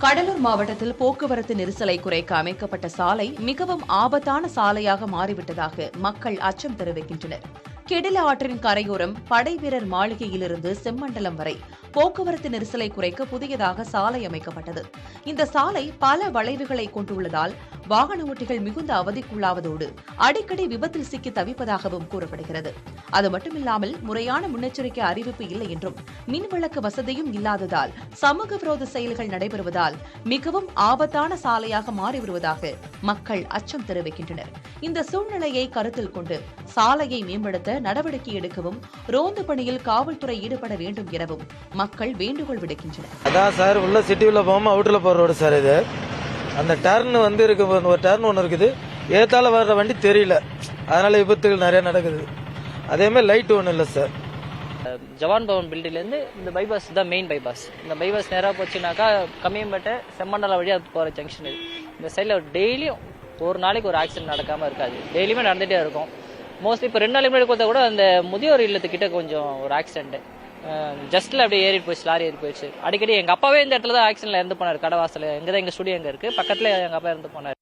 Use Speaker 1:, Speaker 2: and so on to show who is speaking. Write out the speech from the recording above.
Speaker 1: கடலூர் மாவட்டத்தில் போக்குவரத்து நெரிசலை குறைக்க அமைக்கப்பட்ட சாலை மிகவும் ஆபத்தான சாலையாக மாறிவிட்டதாக மக்கள் அச்சம் தெரிவிக்கின்றனர். கெடில ஆற்றின் கரையோரம் படைவீரர் மாளிகையிலிருந்து செம்மண்டலம் வரை போக்குவரத்து நெரிசலை குறைக்க புதியதாக சாலை அமைக்கப்பட்டது. இந்த சாலை பல வளைவுகளை கொண்டுள்ளதால் வாகன ஓட்டிகள் மிகுந்த அவதிக்குள்ளாவதோடு அடிக்கடி விபத்தில் சிக்கி தவிப்பதாகவும் கூறப்படுகிறது. அது மட்டுமில்லாமல் முறையான முன்னெச்சரிக்கை அறிவிப்பு இல்லை என்றும் மின்விளக்கு வசதியும் இல்லாததால் சமூக விரோத செயல்கள் நடைபெறுவதால் மிகவும் ஆபத்தான சாலையாக மாறி வருவதாக மக்கள் அச்சம் தெரிவிக்கின்றனர். இந்த சூழ்நிலையை கருத்தில் கொண்டு சாலையை மேம்படுத்த நடவடிக்கை எடுக்கவும் ரோந்து பணியில் காவல்துறை ஈடுபட வேண்டும் எனவும் மக்கள் வேண்டுகோள் விடுக்கின்றனர்.
Speaker 2: அதான் சார், உள்ள சிட்டிக்குள்ள போகாம அவுட்ல போற ரோடு சார் இது. அந்த டர்ன் இருக்கு, ஒரு டர்ன் ஒன்று இருக்குது, ஏத்தால வர்ற வண்டி தெரியல, அதனால விபத்துகள் நிறைய நடக்குது. அதே மாதிரி லைட் ஒன்றும் இல்லை சார்.
Speaker 3: ஜவான் பவன் பில்டிங்லேருந்து இந்த பைபாஸ் தான் மெயின் பைபாஸ். இந்த பைபாஸ் நேராக போச்சுனாக்கா கம்மியம்பேட்டை செம்மண்டலம் வழியாக போகிற ஜங்ஷன் இது. இந்த சைடில் டெய்லியும் ஒரு நாளைக்கு ஒரு ஆக்சிடென்ட் நடக்காமல் இருக்காது, டெய்லியுமே நடந்துகிட்டே இருக்கும். மோஸ்ட்லி இப்போ 2 நாளைக்கு முன்னாடி கொடுத்தா கூட அந்த முதியோர் இல்லத்துக்கிட்ட கொஞ்சம் ஒரு ஆக்சிடென்ட் ஜஸ்ட்ல அப்படியே ஏறிட்டு போயிடுச்சு, லாரி ஏறி போயிடுச்சு. அடிக்கடி எங்கள் அப்பாவே இந்த இடத்துல தான் ஆக்சிடென்ட்ல இறந்து போனார். கடவாசல் எங்கே தான் எங்கள் ஸ்டுடியோ எங்கே இருக்குது, பக்கத்தில் எங்கள் அப்பா இறந்து போனார்.